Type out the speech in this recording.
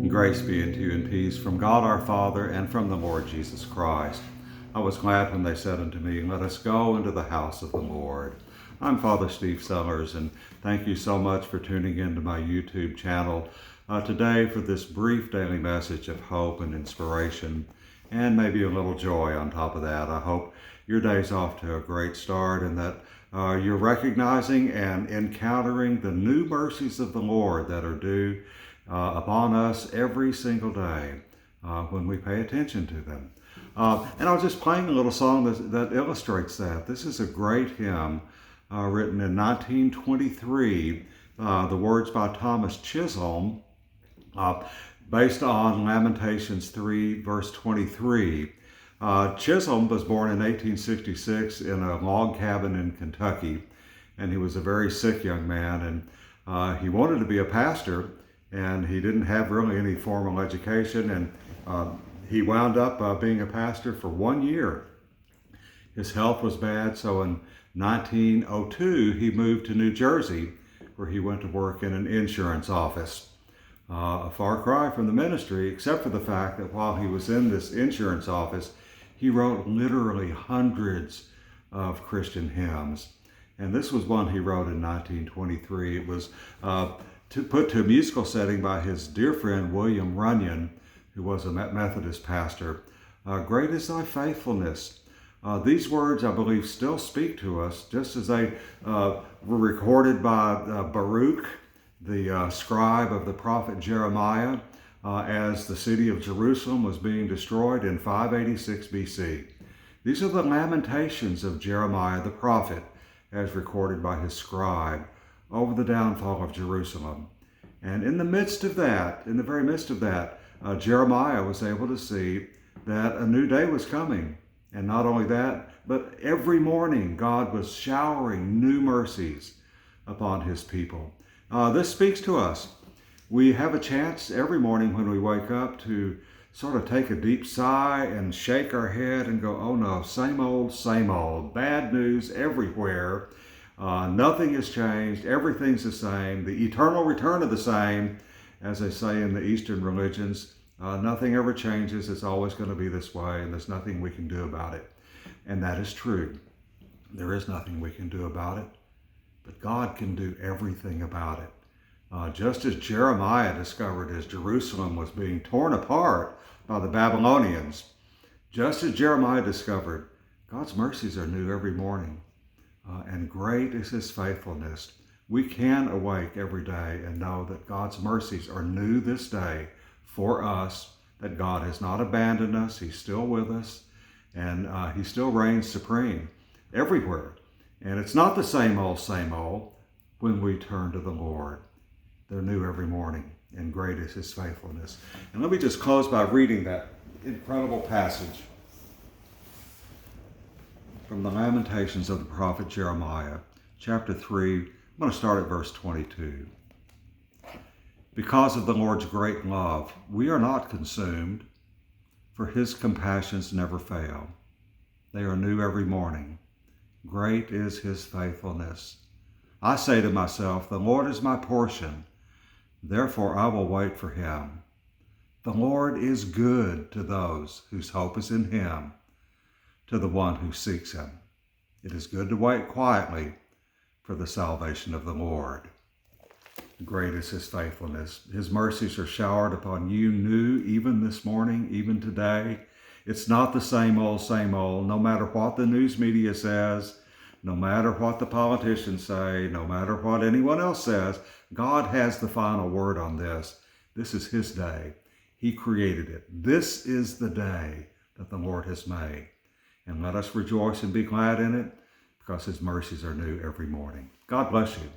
Grace be unto you and peace from God our Father and from the Lord Jesus Christ. I was glad when they said unto me, let us go into the house of the Lord. I'm Father Steve Sellers, and thank you so much for tuning into my YouTube channel today for this brief daily message of hope and inspiration, and maybe a little joy on top of that. I hope your day's off to a great start and that you're recognizing and encountering the new mercies of the Lord that are due upon us every single day when we pay attention to them. And I was just playing a little song that illustrates that. This is a great hymn written in 1923, the words by Thomas Chisholm, based on Lamentations 3, verse 23. Chisholm was born in 1866 in a log cabin in Kentucky, and he was a very sick young man, and he wanted to be a pastor, and he didn't have really any formal education, and he wound up being a pastor for 1 year. His health was bad, so in 1902 he moved to New Jersey, where he went to work in an insurance office. A far cry from the ministry, except for the fact that while he was in this insurance office, he wrote literally hundreds of Christian hymns. And this was one he wrote in 1923. It was put to a musical setting by his dear friend William Runyon, who was a Methodist pastor. Great is thy faithfulness. These words, I believe, still speak to us, just as they were recorded by Baruch, the scribe of the prophet Jeremiah, as the city of Jerusalem was being destroyed in 586 BC. These are the lamentations of Jeremiah the prophet, as recorded by his scribe, over the downfall of Jerusalem. And in the midst of that, in the very midst of that, Jeremiah was able to see that a new day was coming. And not only that, but every morning God was showering new mercies upon his people. This speaks to us. We have a chance every morning when we wake up to sort of take a deep sigh and shake our head and go, oh no, same old, bad news everywhere. Nothing has changed. Everything's the same. The eternal return of the same, as they say in the Eastern religions. Nothing ever changes. It's always going to be this way, and there's nothing we can do about it. And that is true. There is nothing we can do about it, but God can do everything about it. Just as Jeremiah discovered as Jerusalem was being torn apart by the Babylonians, just as Jeremiah discovered, God's mercies are new every morning. And great is his faithfulness. We can awake every day and know that God's mercies are new this day for us, that God has not abandoned us. He's still with us, and he still reigns supreme everywhere. And it's not the same old when we turn to the Lord. They're new every morning, and great is his faithfulness. And let me just close by reading that incredible passage from the Lamentations of the prophet Jeremiah, chapter 3. I'm going to start at verse 22. Because of the Lord's great love, we are not consumed, for his compassions never fail. They are new every morning. Great is his faithfulness. I say to myself, the Lord is my portion. Therefore I will wait for him. The Lord is good to those whose hope is in him, to the one who seeks him. It is good to wait quietly for the salvation of the Lord. Great is his faithfulness. His mercies are showered upon you new, even this morning, even today. It's not the same old, no matter what the news media says, no matter what the politicians say, no matter what anyone else says. God has the final word on this. This is his day. He created it. This is the day that the Lord has made. And let us rejoice and be glad in it, because his mercies are new every morning. God bless you.